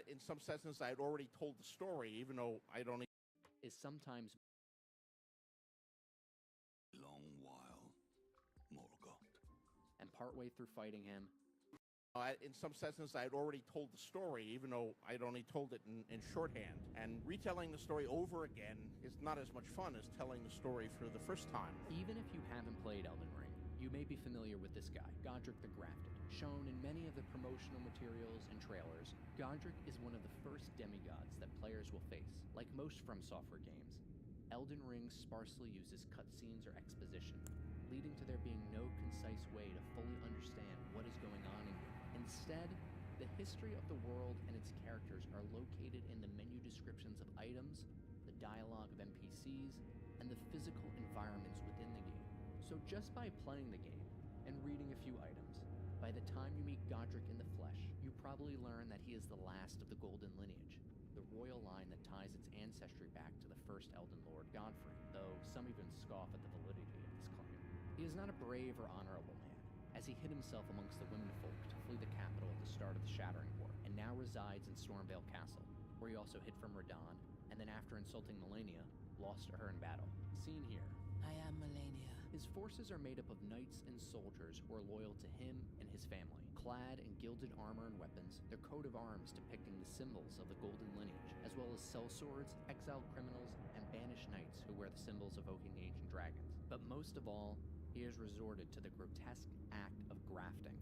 In some senses, I had already told the story, even though I'd only... Is sometimes long while, Morgoth. And partway through fighting him... In some senses, I had already told the story, even though I'd only told it in shorthand. And retelling the story over again is not as much fun as telling the story for the first time. Even if you haven't played Elden Ring, you may be familiar with this guy, Godric the Grafted. Shown in many of the promotional materials and trailers, Godric is one of the first demigods that players will face. Like most From Software games, Elden Ring sparsely uses cutscenes or exposition, leading to there being no concise way to fully understand what is going on in here. Instead, the history of the world and its characters are located in the menu descriptions of items, the dialogue of NPCs, and the physical environments within the game. So just by playing the game and reading a few items, by the time you meet Godric in the flesh, you probably learn that he is the last of the Golden Lineage, the royal line that ties its ancestry back to the first Elden Lord Godfrey, though some even scoff at the validity of this claim. He is not a brave or honorable man, as he hid himself amongst the womenfolk to flee the capital at the start of the Shattering War, and now resides in Stormvale Castle, where he also hid from Radahn, and then after insulting Melania, lost to her in battle. Seen here. I am Melania. His forces are made up of knights and soldiers who are loyal to him and his family. Clad in gilded armor and weapons, their coat of arms depicting the symbols of the Golden Lineage, as well as sellswords, exiled criminals, and banished knights who wear the symbols evoking the ancient dragons. But most of all, he has resorted to the grotesque act of grafting,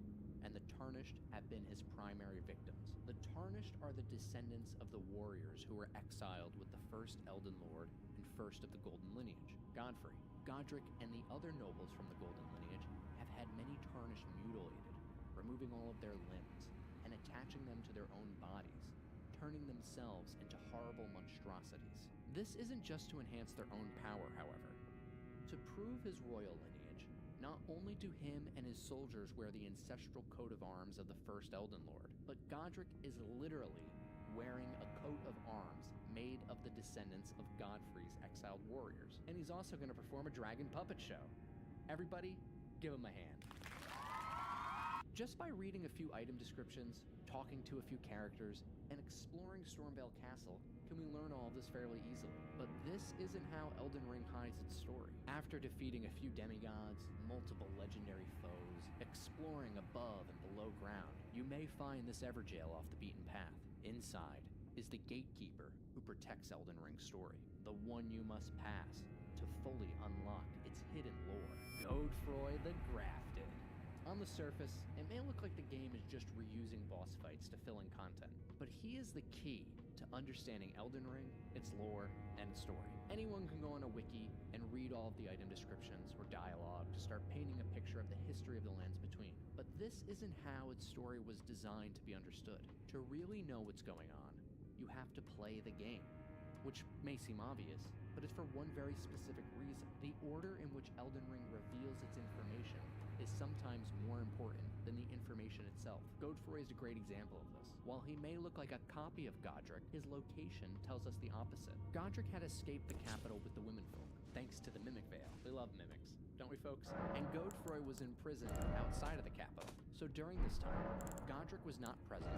and the Tarnished have been his primary victims. The Tarnished are the descendants of the warriors who were exiled with the first Elden Lord and first of the Golden Lineage, Godfrey. Godric and the other nobles from the Golden Lineage have had many Tarnished mutilated, removing all of their limbs and attaching them to their own bodies, turning themselves into horrible monstrosities. This isn't just to enhance their own power, however. To prove his royal lineage, not only do him and his soldiers wear the ancestral coat of arms of the first Elden Lord, but Godric is literally wearing a coat of arms made of the descendants of Godfrey's exiled warriors. And he's also going to perform a dragon puppet show. Everybody, give him a hand. Just by reading a few item descriptions, talking to a few characters, and exploring Stormvale Castle, can we learn all of this fairly easily. But this isn't how Elden Ring hides its story. After defeating a few demigods, multiple legendary foes, exploring above and below ground, you may find this Everjail off the beaten path. Inside is the gatekeeper who protects Elden Ring's story, the one you must pass to fully unlock its hidden lore. Godfrey the Grafted. On the surface, it may look like the game is just reusing boss fights to fill in content, but he is the key to understanding Elden Ring, its lore, and its story. Anyone can go on a wiki and read all of the item descriptions or dialogue to start painting a picture of the history of the lands between. But this isn't how its story was designed to be understood. To really know what's going on, you have to play the game, which may seem obvious, but it's for one very specific reason. The order in which Elden Ring reveals its information is sometimes more important than the information itself. Godfrey is a great example of this. While he may look like a copy of Godric, his location tells us the opposite. Godric had escaped the capital with the womenfolk, thanks to the Mimic Veil. We love mimics, don't we, folks? And Godfrey was in prison outside of the capital. So during this time, Godric was not present,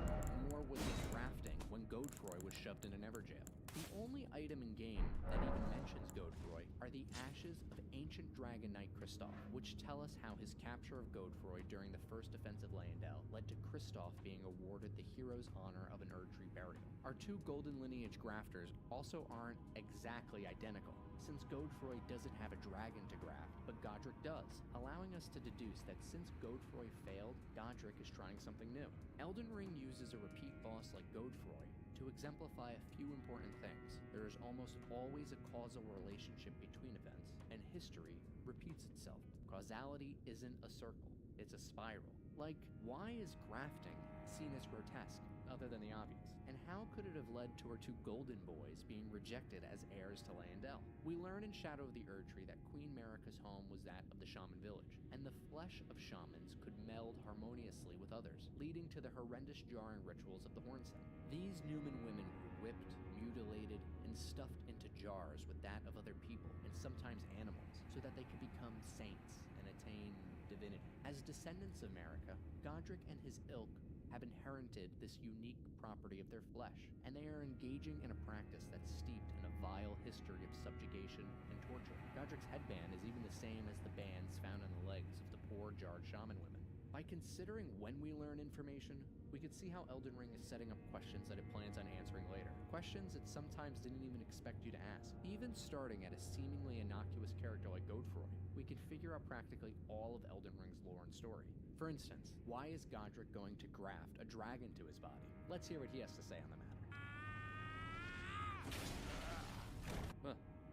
nor was he grafting when Godfrey was shoved in an Everjail. The only item in game that even mentions Godfrey are the ashes of ancient dragon knight Kristoff, which tell us how his capture of Godfrey during the first defense of Leyendell led to Kristoff being awarded the hero's honor of an Erdtree burial. Our two Golden Lineage grafters also aren't exactly identical, since Godfrey doesn't have a dragon to graft, but Godric does, allowing us to deduce that since Godfrey failed, Godric is trying something new. Elden Ring uses a repeat boss like Godfrey to exemplify a few important things. There is almost always a causal relationship between events, and history repeats itself. Causality isn't a circle, it's a spiral. Like, why is grafting seen as grotesque, other than the obvious? And how could it have led to our two golden boys being rejected as heirs to Leyendell? We learn in Shadow of the Erdtree that Queen Marika's home was that of the shaman village, and the flesh of shamans could meld harmoniously with others, leading to the horrendous jarring rituals of the Hornset. These Numen women were whipped, mutilated, and stuffed into jars with that of other people, and sometimes animals, so that they could become saints and attain divinity. As descendants of Marika, Godric and his ilk have inherited this unique property of their flesh, and they are engaging in a practice that's steeped in a vile history of subjugation and torture. Godric's headband is even the same as the bands found on the legs of the poor jarred shaman women. By considering when we learn information, we could see how Elden Ring is setting up questions that it plans on answering later. Questions it sometimes didn't even expect you to ask. Even starting at a seemingly innocuous character like Godfroy, we could figure out practically all of Elden Ring's lore and story. For instance, why is Godric going to graft a dragon to his body? Let's hear what he has to say on the matter.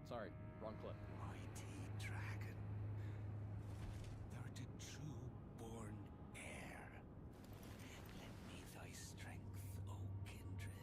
Sorry, wrong clip. Mighty dragon, thou art a true-born heir. Lend me thy strength, O kindred.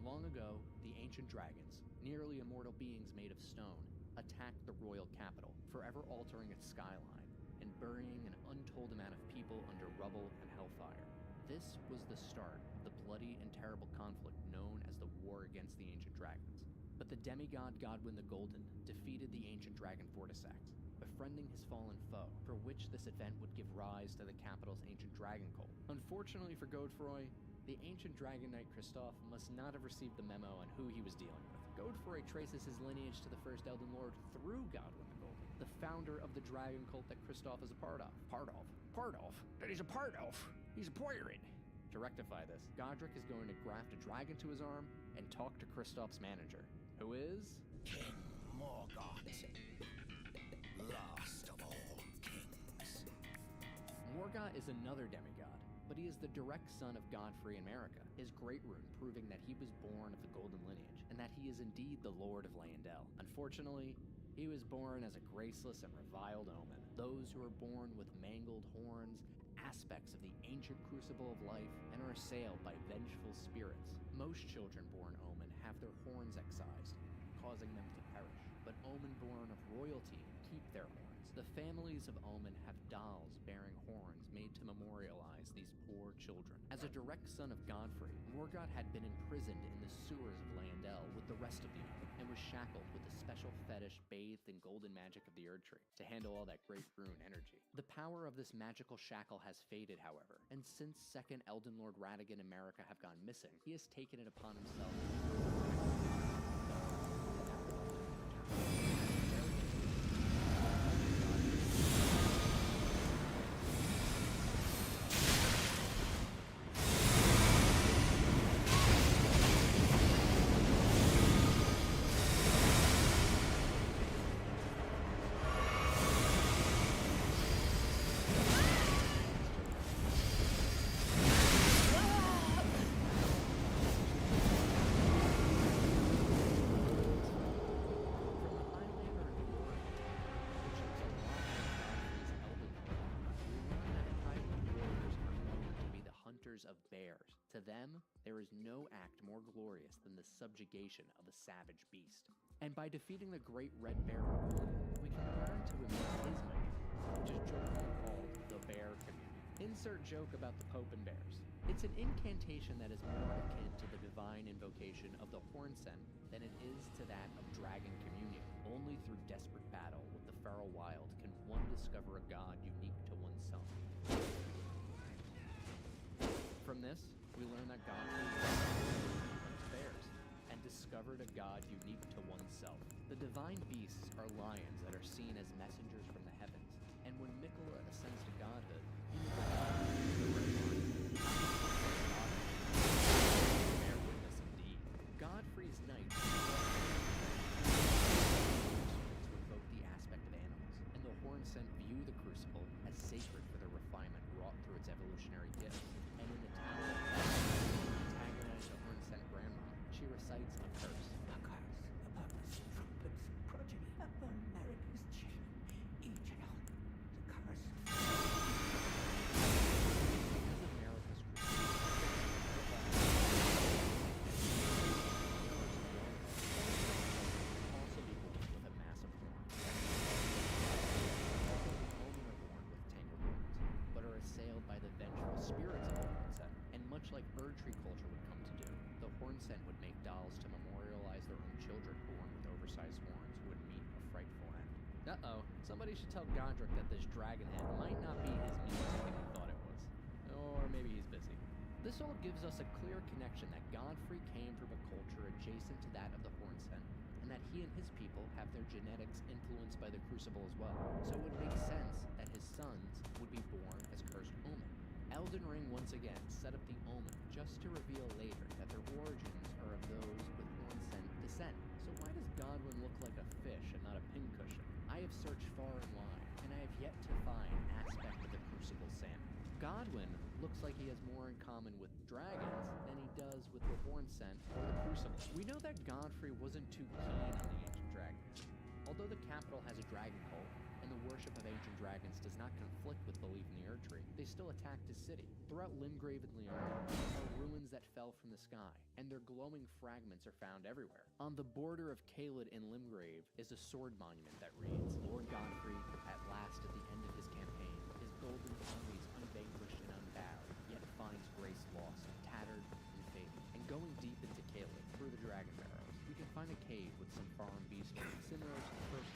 Long ago, the ancient dragons, nearly immortal beings made of stone, attacked the royal capital, forever altering its skyline and burying an untold amount of people under rubble and hellfire. This was the start of the bloody and terrible conflict known as the War Against the Ancient Dragons. But the demigod Godwyn the Golden defeated the ancient dragon Vortisax, befriending his fallen foe, for which this event would give rise to the capital's ancient dragon cult. Unfortunately for Godfroy, the ancient dragon knight Kristoff must not have received the memo on who he was dealing with. Godfroy traces his lineage to the first Elden Lord through Godwyn the Golden, the founder of the dragon cult that Kristoff is a part of. Part of? That he's a part of! He's a pirate! To rectify this, Godric is going to graft a dragon to his arm and talk to Kristoff's manager, who is... King Morgoth, last of all kings. Morgoth is another demigod, but he is the direct son of Godfrey and Marika, his great rune proving that he was born of the Golden lineage, and that he is indeed the Lord of Leyndell. Unfortunately, he was born as a graceless and reviled omen. Those who are born with mangled horns, aspects of the ancient crucible of life, and are assailed by vengeful spirits. Most children born omen have their horns excised, causing them to perish, but omen born of royalty keep their horns. The families of omen have dolls bearing horns made to memorialize these poor children. As a direct son of Godfrey, Morgoth had been imprisoned in the sewers of Leyndell with the rest of the omen, and was shackled with a special fetish bathed in golden magic of the Erd Tree to handle all that great rune energy. The power of this magical shackle has faded, however, and since second Elden Lord Radagon and Marika have gone missing, he has taken it upon himself of bears. To them, there is no act more glorious than the subjugation of a savage beast. And by defeating the great red bear, we can learn to remove his might, which is jokingly called the Bear Communion. Insert joke about the Pope and bears. It's an incantation that is more akin to the divine invocation of the Hornsent than it is to that of Dragon Communion. Only through desperate battle with the feral wild can one discover a god unique to oneself. From this, we learn that God hunts bears, and discovered a god unique to oneself. The divine beasts are lions that are seen as messengers from the heavens, and when Miquella ascends to godhood, he will bear witness indeed. Godfrey's knights to evoke the aspect of animals, and the Hornsent view the crucible as sacred for the refinement wrought through its evolutionary gift. And in the tower antagonize the Hornsent grandma, she recites a curse. A curse upon this trumpet's progeny, upon Marika's children, each held the curse. Because of Marika's also be born with a massive horn. Omen are born with tangled horns, but are assailed by the vengeful spirits of the Hornsent. And much like Erd Tree culture would come to do, the Hornsent would make dolls to memorialize their own children born with oversized horns who would meet a frightful end. Uh-oh, somebody should tell Godric that this dragon head might not be his music that he thought it was. Or maybe he's busy. This all gives us a clear connection that Godfrey came from a culture adjacent to that of the Hornsent, and that he and his people have their genetics influenced by the Crucible as well. So it would make sense that his sons would be born as cursed omen. Elden Ring once again set up the omen just to reveal later that their origins are of those with Hornsent descent. So why does Godwyn look like a fish and not a pincushion? I have searched far and wide, and I have yet to find an aspect of the Crucible salmon. Godwyn looks like he has more in common with dragons than he does with the Hornsent or the Crucible. We know that Godfrey wasn't too keen on the ancient dragons. Although the capital has a dragon cult, and the worship of ancient dragons does not conflict with belief in the Erdtree, they still attacked his city. Throughout Limgrave and Leonia are ruins that fell from the sky, and their glowing fragments are found everywhere. On the border of Caelid in Limgrave is a sword monument that reads, Lord Godfrey, at last at the end of his campaign, his golden armies unvanquished and unbowed, yet finds grace lost, tattered and faded. And going deep into Caelid, through the dragon barrows, we can find a cave with some farm beasts similar to the first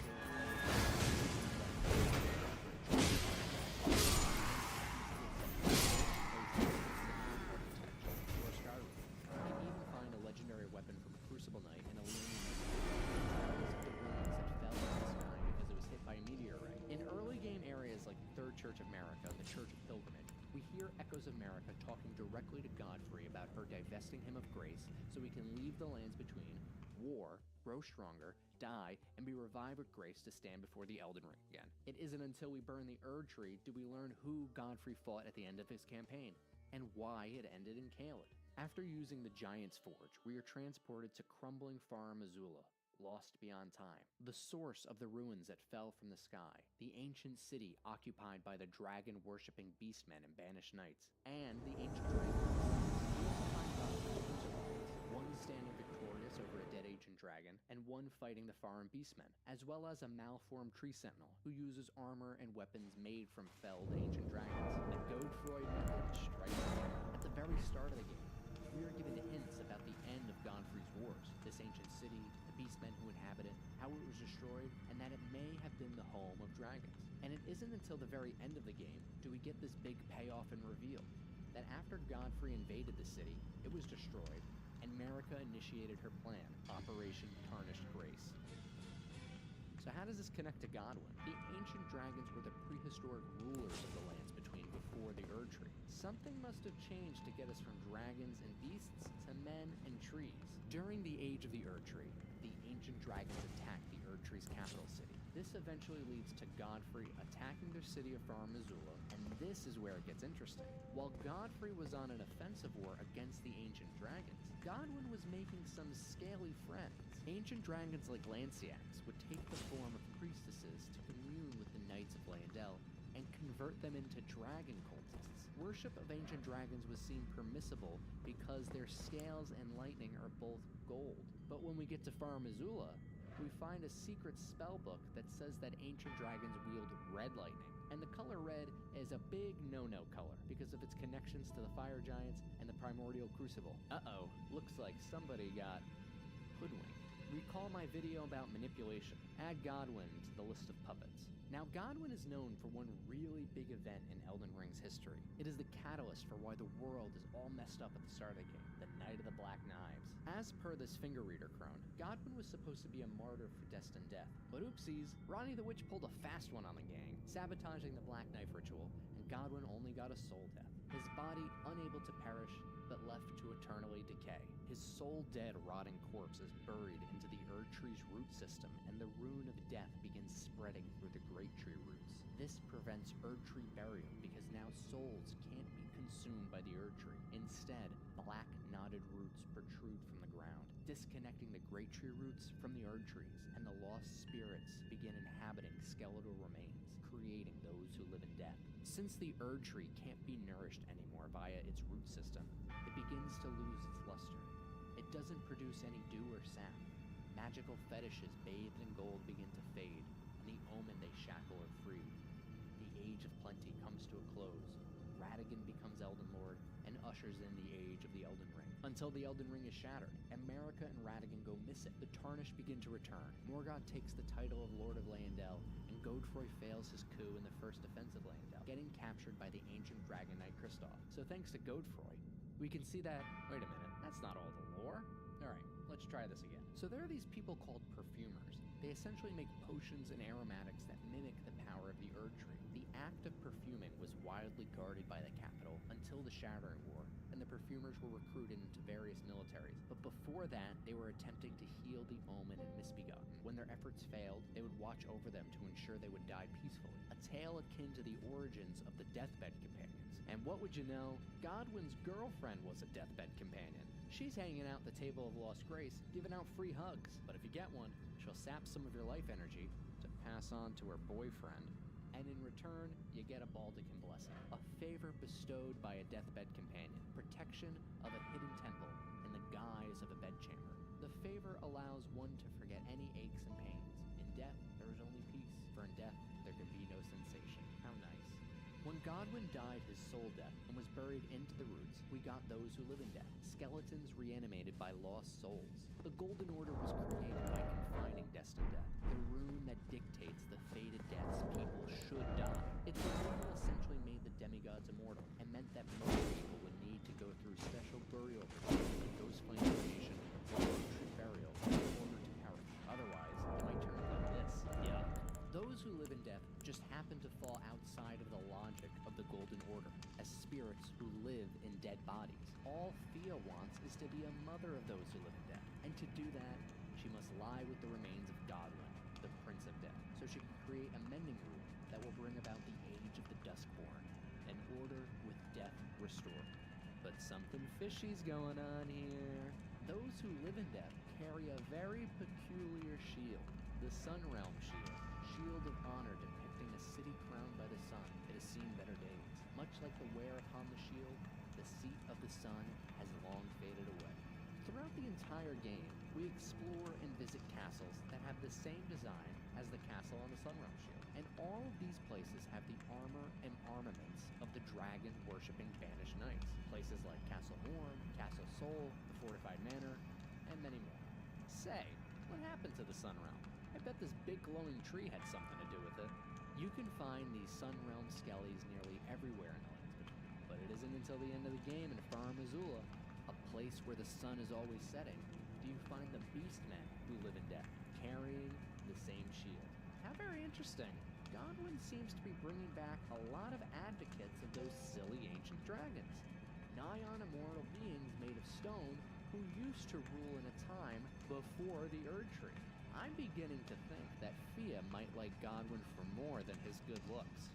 legendary weapon from a Crucible Knight and a Leonin the ruins that fell from the sky because it was hit by a meteorite. In early game areas like the Third Church of Marika and the Church of Pilgrimage, we hear echoes of Marika talking directly to Godfrey about her divesting him of grace so he can leave the lands between, war, grow stronger, die, and be revived with grace to stand before the Elden Ring again. It isn't until we burn the Erdtree do we learn who Godfrey fought at the end of his campaign, and why it ended in Caelid. After using the Giant's Forge, we are transported to crumbling Farum Azula, lost beyond time, the source of the ruins that fell from the sky, the ancient city occupied by the dragon-worshipping beastmen and banished knights, and the ancient dragon. One standing victorious over a dead ancient dragon, and one fighting the Farum beastmen, as well as a malformed tree sentinel who uses armor and weapons made from felled ancient dragons. The Godfroy method strikes again. At the very start of the game, we are given hints about the end of Godfrey's wars, this ancient city, the beastmen who inhabit it, how it was destroyed, and that it may have been the home of dragons. And it isn't until the very end of the game do we get this big payoff and reveal, that after Godfrey invaded the city, it was destroyed, and Marika initiated her plan, Operation Tarnished Grace. So how does this connect to Godwyn? The ancient dragons were the prehistoric rulers of the lands between before the Erdtree. Something must have changed to get us from dragons and beasts to men and trees. During the age of the Erdtree, the ancient dragons attacked the Erdtree's capital city. This eventually leads to Godfrey attacking their city of Farum Azula, and this is where it gets interesting. While Godfrey was on an offensive war against the ancient dragons, Godwyn was making some scaly friends. Ancient dragons like Lanciacs would take the form of priestesses to commune with the Knights of Leyndell and convert them into dragon cultists. Worship of ancient dragons was seen permissible because their scales and lightning are both gold. But when we get to Farum Azula, we find a secret spellbook that says that ancient dragons wield red lightning. And the color red is a big no-no color because of its connections to the fire giants and the primordial crucible. Uh-oh, looks like somebody got hoodwinked. Recall my video about manipulation. Add Godwyn to the list of puppets. Now, Godwyn is known for one really big event in Elden Ring's history. It is the catalyst for why the world is all messed up at the start of the game, the Night of the Black Knives. As per this finger reader crone, Godwyn was supposed to be a martyr for destined death. But oopsies, Ronnie the Witch pulled a fast one on the gang, sabotaging the Black Knife ritual, and Godwyn only got a soul death. His body unable to perish, but left to eternally decay. His soul-dead, rotting corpse is buried into the Erdtree's root system, and the rune of death begins spreading through the Great Tree roots. This prevents Erdtree burial because now souls can't be consumed by the Erdtree. Instead, black, knotted roots protrude from the ground, disconnecting the Great Tree roots from the Erdtrees, and the lost spirits begin inhabiting skeletal remains, creating those who live in death. Since the Erdtree can't be nourished anymore via its root system, it begins to lose its luster. It doesn't produce any dew or sap. Magical fetishes bathed in gold begin to fade, and the omen they shackle are freed. The Age of Plenty comes to a close. Radagon becomes Elden Lord and ushers in the Age of the Elden Ring, until the Elden Ring is shattered, and Marika and Radagon go missing. The Tarnished begin to return. Morgoth takes the title of Lord of Leyndell, and Godfroy fails his coup in the first defense of Leyndell, getting captured by the ancient dragon knight Kristoff. So thanks to Godfroy, We can see that. Wait a minute, that's not all the lore. Alright, let's try this again. So there are these people called perfumers. They essentially make potions and aromatics that mimic the power of the Erd Tree. The act of perfuming was widely guarded by the capital until the Shattering War, and the perfumers were recruited into various militaries. But before that, they were attempting to heal the Omen and Misbegotten. When their efforts failed, they would watch over them to ensure they would die peacefully. A tale akin to the origins of the Deathbed Companions. And what would you know? Godwin's girlfriend was a Deathbed Companion. She's hanging out at the Table of Lost Grace, giving out free hugs. But if you get one, she'll sap some of your life energy to pass on to her boyfriend. And in return, you get a Baldachin blessing, a favor bestowed by a Deathbed Companion, protection of a hidden temple in the guise of a bedchamber. The favor allows one to forget any aches and pains. In death, there is only peace, for in death, there can be no sensation. How nice. When Godwin died his soul death and was buried into the roots, we got those who live in death, skeletons reanimated by lost souls. The Golden Order was created by confining destined death, the rune that dictates the fated deaths people should die. It's the rune that essentially made the demigods immortal and meant that most people would need to go through special burial rituals like Ghost Flame Creation or Tree Burial in order to perish. Otherwise, it might turn out like this. Yuck. Those who live in death just happen to fall outside of the logic of the Golden Order, as spirits who live in dead bodies. All Fia wants is to be a mother of those who live in death, and to do that, she must lie with the remains of Godwin, the Prince of Death, so she can create a mending rune that will bring about the Age of the Duskborn, an order with death restored. But something fishy's going on here. Those who live in death carry a very peculiar shield, the Sunrealm Shield. Shield of honor depicting a city crowned by the sun. It has seen better days. Much like the wear upon the shield, the seat of the sun has long faded away. Throughout the entire game, we explore and visit castles that have the same design as the castle on the Sunrealm Shield. And all of these places have the armor and armaments of the dragon-worshipping Banished Knights. Places like Castle Morn, Castle Sol, the Fortified Manor, and many more. Say, what happened to the Sunrealm? I bet this big glowing tree had something to do with it. You can find these Sunrealm skellies nearly everywhere in the Lands Between, but it isn't until the end of the game in Far Missoula, a place where the sun is always setting, do you find the Beastmen who live in death, carrying the same shield. How very interesting. Godwin seems to be bringing back a lot of advocates of those silly ancient dragons. Nigh on immortal beings made of stone who used to rule in a time before the Erd Tree. I'm beginning to think that Fia might like Godwin for more than his good looks.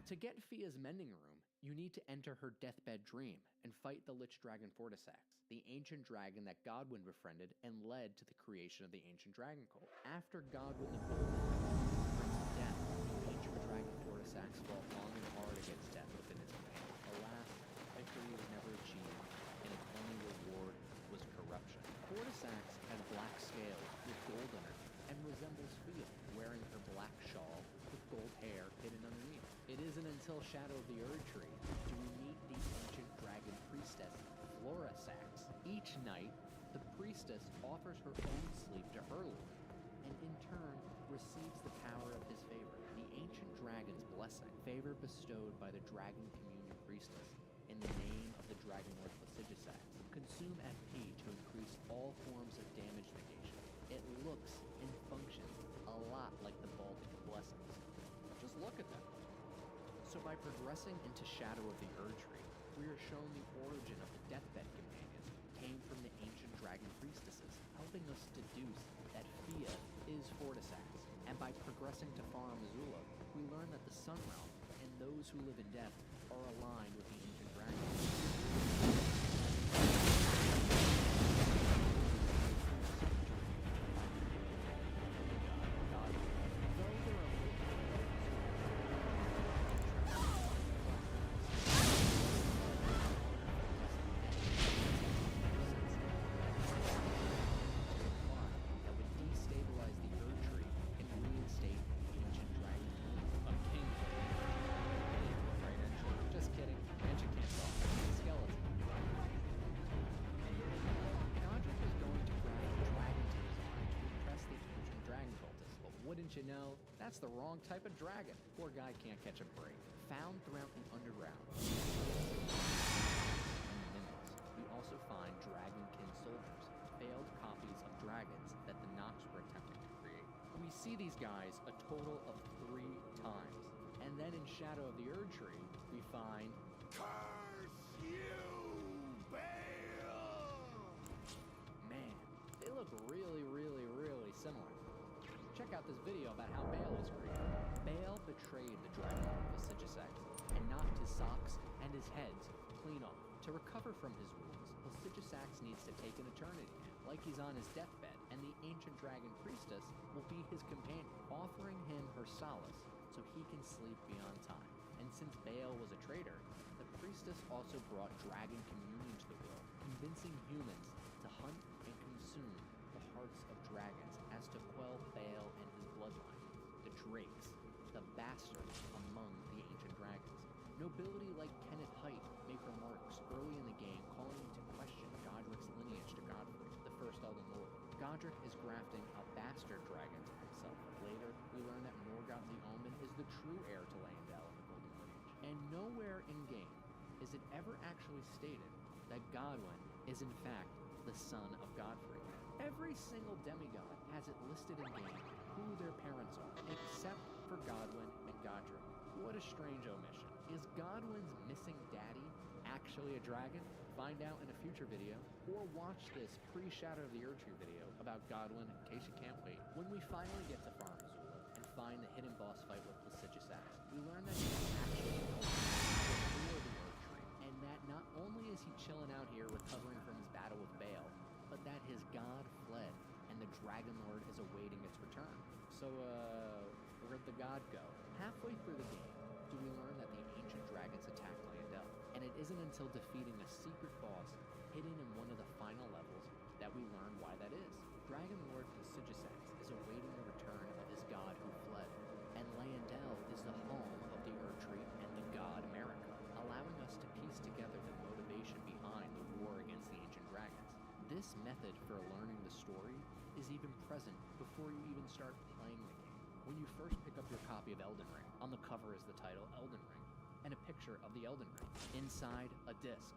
To get Fia's mending room, you need to enter her deathbed dream and fight the Lich Dragon Fortisax, the ancient dragon that Godwin befriended and led to the creation of the ancient dragon cult. After Godwin the Golden, Prince of Death, the ancient dragon Fortisax fought long and hard against death within his command. Alas, victory was never achieved, and its only reward was corruption. Fortisax has black scales with gold underneath and resembles Fia, wearing her black shawl with gold hair hidden underneath. It isn't until Shadow of the Erd Tree do we meet the ancient dragon priestess, Florasax. Each night, the priestess offers her own sleep to her lord, and in turn receives the power of his favor, the ancient dragon's blessing, favor bestowed by the Dragon Communion priestess in the name of the Dragon Lord Placidusax. Consume FP to increase all forms of damage negation. It looks and functions a lot like the Baldachin blessings. Just look at them. So by progressing into Shadow of the Erd Tree, we are shown the origin of the Deathbed Companions came from the ancient dragon priestesses, helping us deduce that Fia is Fortisax. And by progressing to Far Missoula, we learn that the Sunrealm and those who live in death are aligned with the ancient dragons. Wouldn't you know, that's the wrong type of dragon. Poor guy can't catch a break. Found throughout the underground and the mimics, we also find dragonkin soldiers, failed copies of dragons that the Nox were attempting to create. We see these guys a total of 3 times, and then in Shadow of the Erd Tree, we find Curse you, Bale! Man, they look really, really, really similar. Check out this video about how Bale was created. Bale betrayed the Dragon Lord Placidusax and knocked his socks and his heads clean off. To recover from his wounds, Placidusax needs to take an eternity nap, like he's on his deathbed, and the ancient dragon priestess will be his companion, offering him her solace so he can sleep beyond time. And since Bale was a traitor, the priestess also brought dragon communion to the world, convincing humans to hunt and consume the hearts of dragons as to quell Bale and his bloodline, the Drakes, the bastards among the ancient dragons. Nobility like Kenneth Haight make remarks early in the game calling into question Godric's lineage to Godfrey, the first Elden Lord. Godric is grafting a bastard dragon to himself. Later, we learn that Morgoth the Omen is the true heir to Leyndell and the Golden Lineage. And nowhere in-game is it ever actually stated that Godwyn is in fact the son of Godfrey. Every single demigod has it listed in-game who their parents are, except for Godwyn and Godric. What a strange omission. Is Godwyn's missing daddy actually a dragon? Find out in a future video, or watch this pre-Shadow of the Erd Tree video about Godwyn in case you can't wait. When we finally get to Farum Azula and find the hidden boss fight with Placidusax, we learn that he's actually the ruler of the Erd Tree, and that not only is he chilling out here recovering from his battle with Bale, but that his god fled, and the Dragon Lord is awaiting its return. So, where'd the god go? Halfway through the game, do we learn that the ancient dragons attacked Leyndell, and it isn't until defeating a secret boss hidden in one of the final levels that we learn why that is. Dragon Lord Placidusax is awaiting the return of his god who fled, and Leyndell is the home of the Erd Tree and the god America, allowing us to piece together the motivation behind the war against the ancient dragons. This method for learning the story is even present before you even start playing the game. When you first pick up your copy of Elden Ring, on the cover is the title Elden Ring, and a picture of the Elden Ring. Inside, a disc,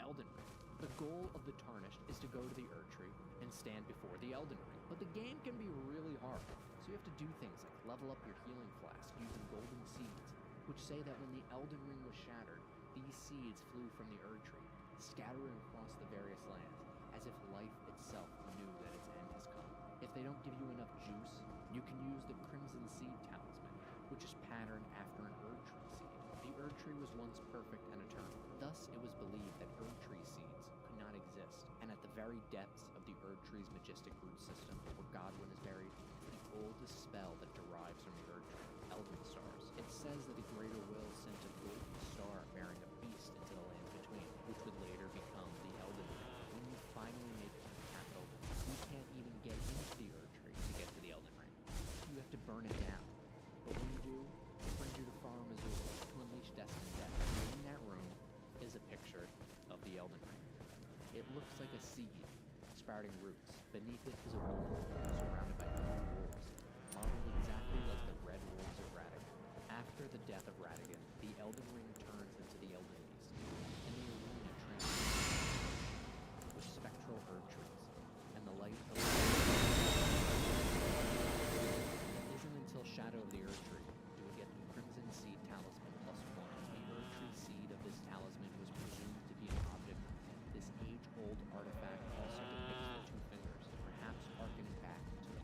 Elden Ring. The goal of the Tarnished is to go to the Erd Tree and stand before the Elden Ring. But the game can be really hard, so you have to do things like level up your healing flask using golden seeds, which say that when the Elden Ring was shattered, these seeds flew from the Erd Tree, scattering across the various lands, as if life itself knew that its end has come. If they don't give you enough juice, you can use the Crimson Seed Talisman, which is patterned after an Erd Tree seed. The Erd Tree was once perfect and eternal. Thus, it was believed that Erd Tree seeds could not exist, and at the very depths of the Erd Tree's majestic root system, where Godwyn is buried, is the oldest spell that derives from the Erd Tree, Elven Stars. It says that a greater will sent a golden star bearing a beast into the land between, which would later become the Elden Ring. When you finally make it to the capital, you can't even get into the Erd Tree to get to the Elden Ring. You have to burn it down. But when you do, it brings you to Farum Azula to unleash Destiny Death. And in that room is a picture of the Elden Ring. It looks like a seed, sprouting roots. Beneath it is a woman, surrounded by 3 wolves, modeled exactly like the red wolves of Radagon. After the death of Radagon, the Elden Ring turns into the Elden Beast, and the arena transforms with spectral Erd Trees, and the light of It isn't until Shadow of the Erd Tree do we get the Crimson Seed Talisman +1. The Erd Tree seed of this talisman was presumed to be an object. This age-old artifact also depicts the 2 fingers, perhaps harkening back to the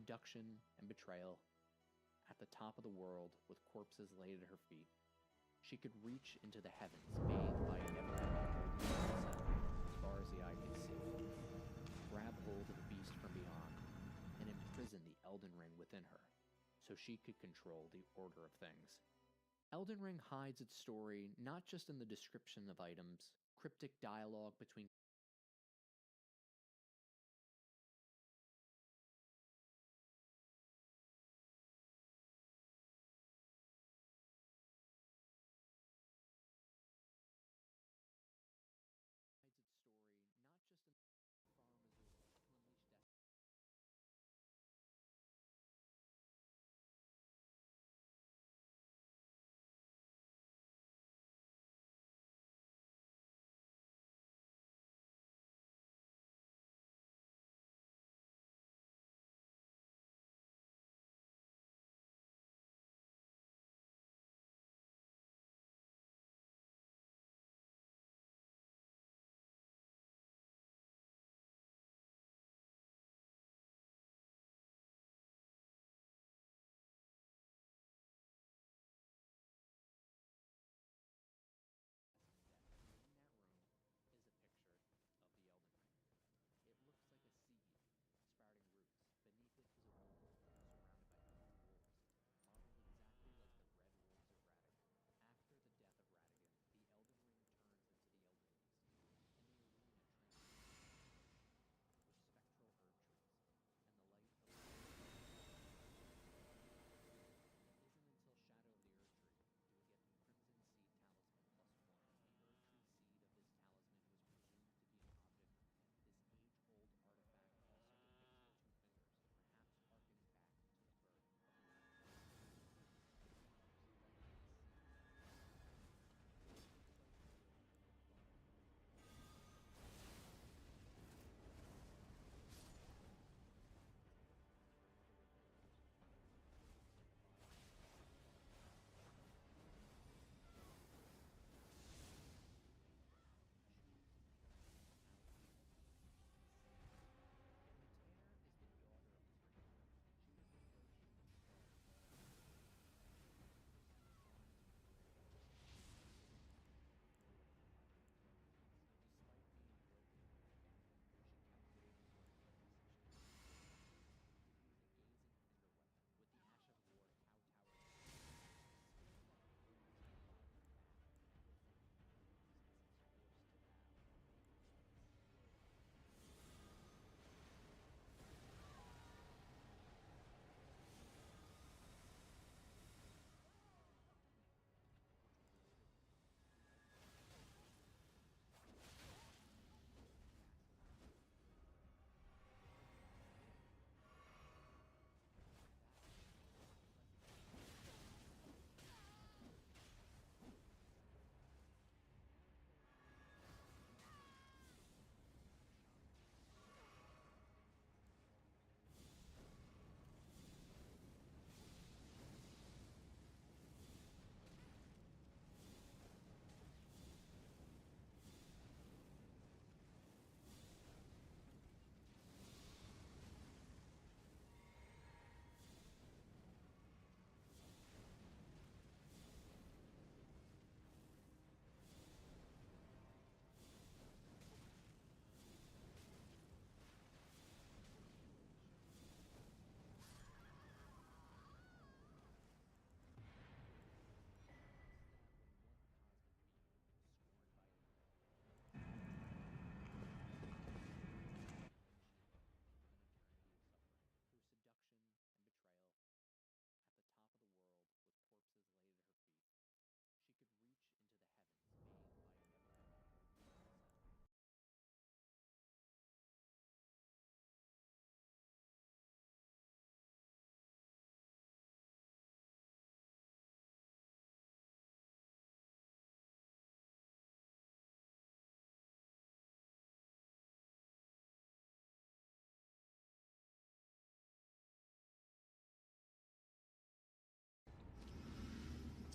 seduction and betrayal. At the top of the world, with corpses laid at her feet, she could reach into the heavens, bathed by a never-ending golden sunset, as far as the eye could see, grab hold of the beast from beyond, and imprison the Elden Ring within her, so she could control the order of things. Elden Ring hides its story not just in the description of items, cryptic dialogue between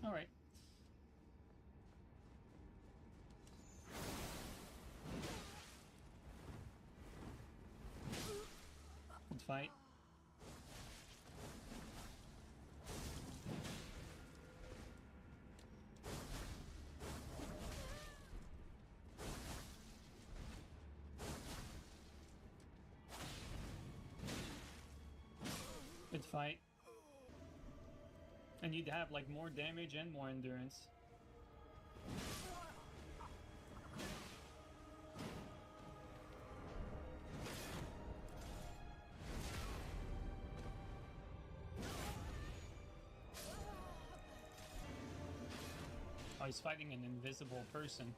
All right. Let's fight. fight. And you'd have like more damage and more endurance. Oh, he's fighting an invisible person.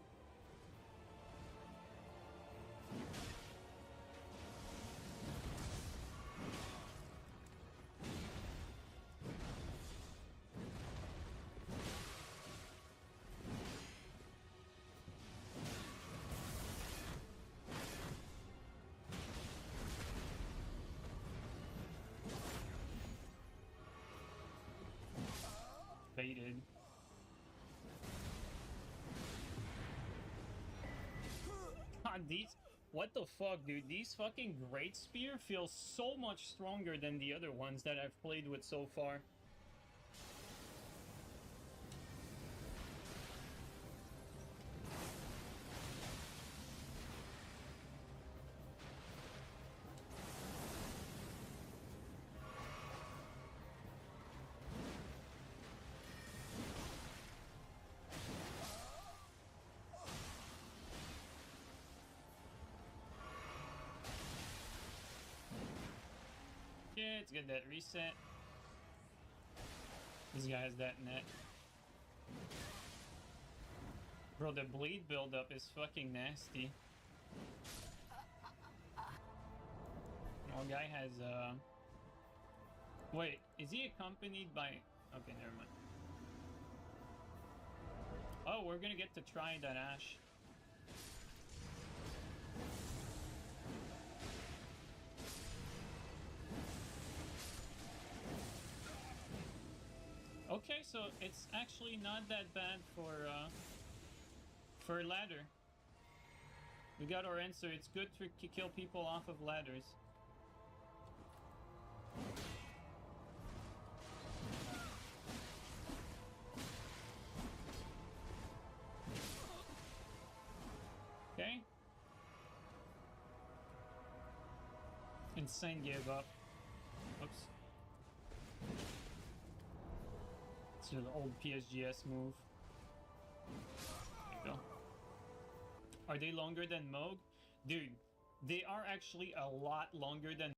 Baited. God, these... What the fuck, dude? These fucking Great Spear feel so much stronger than the other ones that I've played with so far. Yeah, let's get that reset. This guy has that net. Bro, the bleed buildup is fucking nasty. Oh, guy has, Wait, is he accompanied by... Okay, never mind. Oh, we're gonna get to try that Ash. Okay, so it's actually not that bad for a ladder. We got our answer. It's good to kill people off of ladders. Okay. Insane give up. Oops. It's an old PSGS move. There you go. Are they longer than Moog? Dude, they are actually a lot longer than...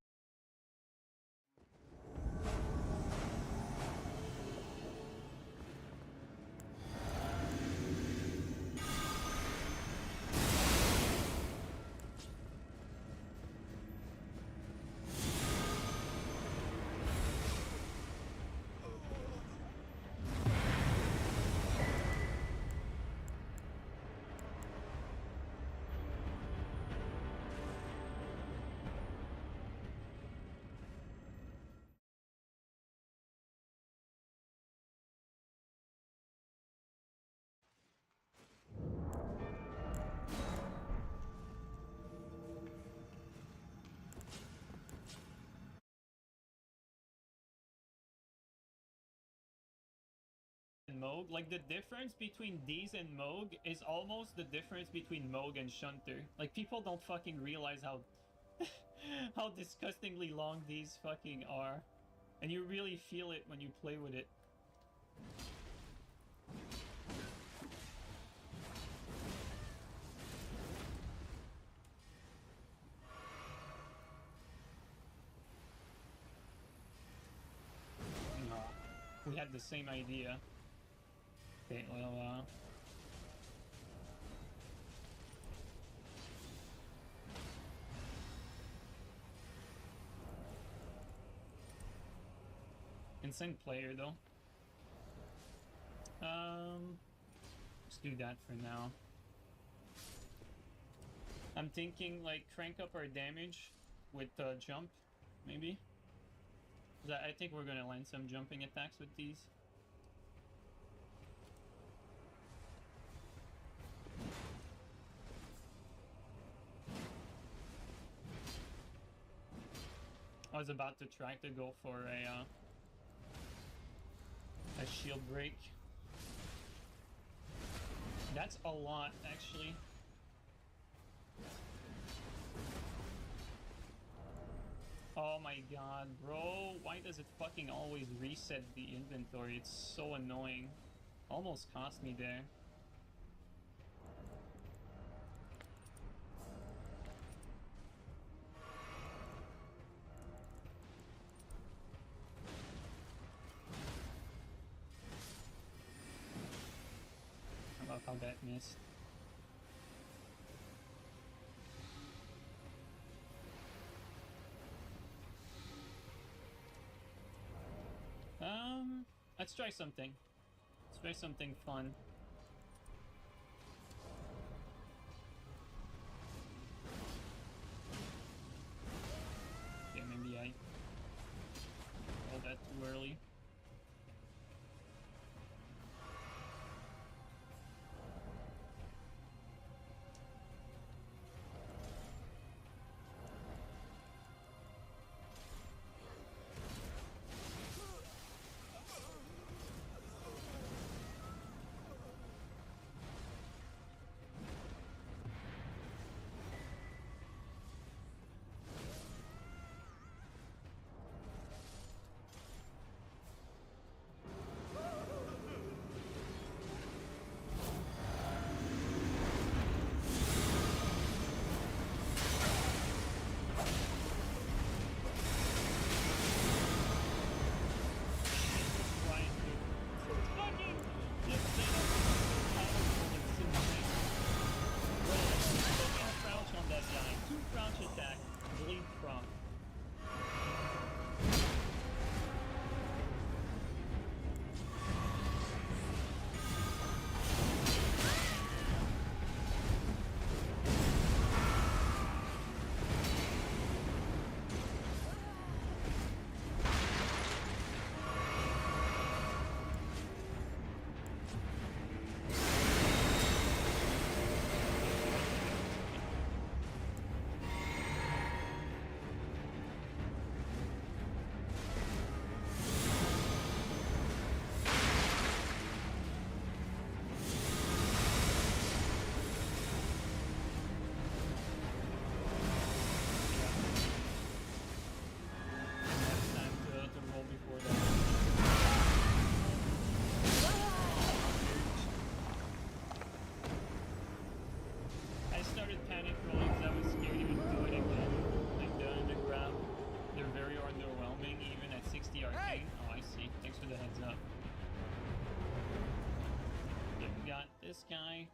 Moog, like the difference between these and Moog is almost the difference between Moog and Shunter. Like people don't fucking realize how how disgustingly long these fucking are. And you really feel it when you play with it. No, we had the same idea. Okay, well, insane player though. Let's do that for now. I'm thinking like crank up our damage with jump, maybe. I think we're gonna land some jumping attacks with these. I was about to try to go for a shield break. That's a lot, actually. Oh my god, bro. Why does it fucking always reset the inventory? It's so annoying. Almost cost me there. I love how that missed. Let's try something. Let's try something fun. Okay, maybe I rolled that too early. This guy.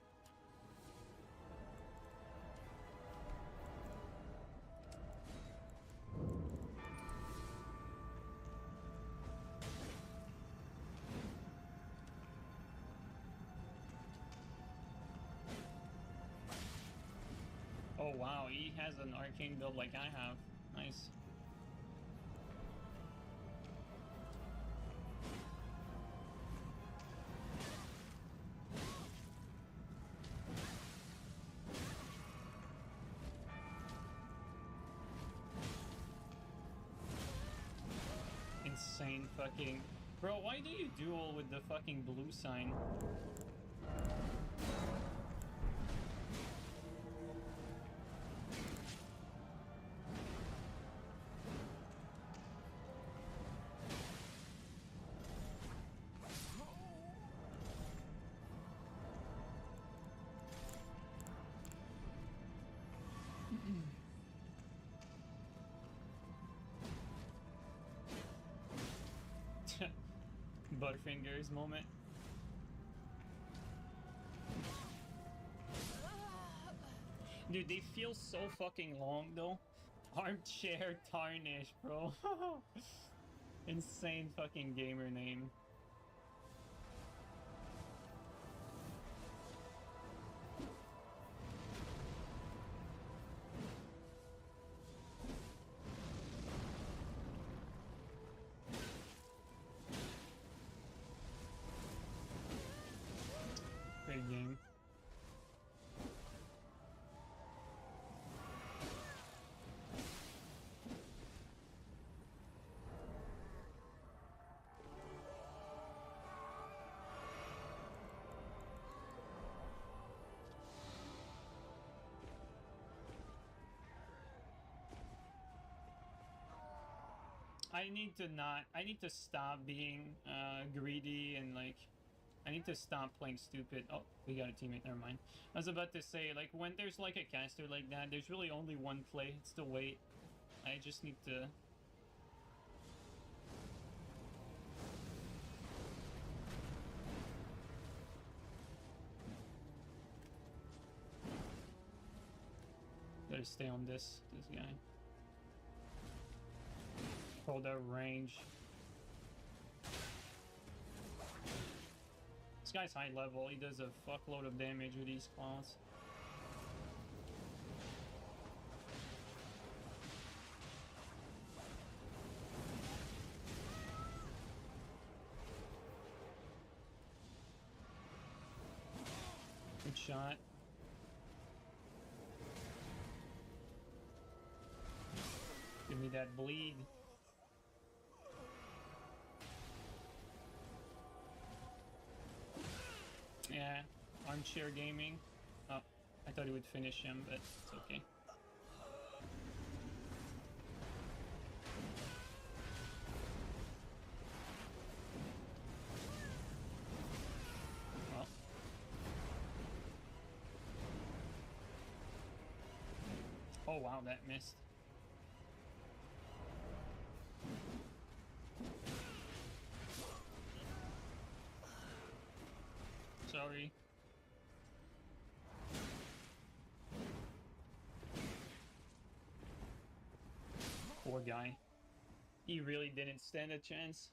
Oh wow, he has an arcane build like I have. Nice. Insane fucking... Bro, why do you duel with the fucking blue sign? Butterfingers moment. Dude, they feel so fucking long though. Armchair Tarnish, bro. Insane fucking gamer name. Great game. I need to not. I need to stop being greedy and like. I need to stop playing stupid. Oh, we got a teammate. Never mind. I was about to say, like, when there's like a caster like that, there's really only one play. It's to wait. I just need to. Gotta stay on this guy. Hold out range. This guy's high level. He does a fuckload of damage with these claws. Good shot. Give me that bleed. Yeah, armchair gaming. Oh, I thought he would finish him, but it's okay. Well. Oh wow, that missed. Sorry. Poor guy. He really didn't stand a chance.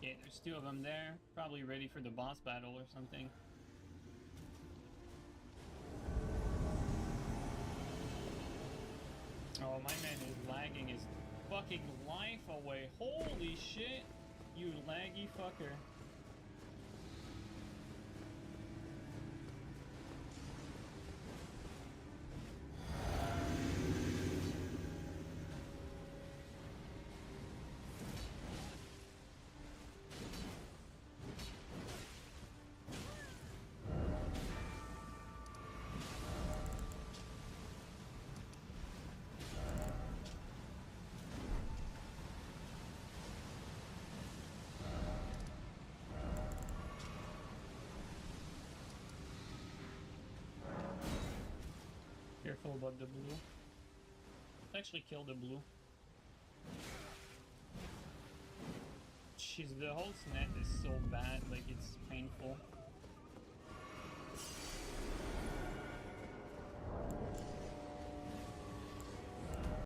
Yeah, there's two of them there. Probably ready for the boss battle or something. Oh, my man is lagging his fucking life away. Holy shit, you laggy fucker. Careful about the blue. Let's actually kill the blue. Jeez, the whole net is so bad, like it's painful.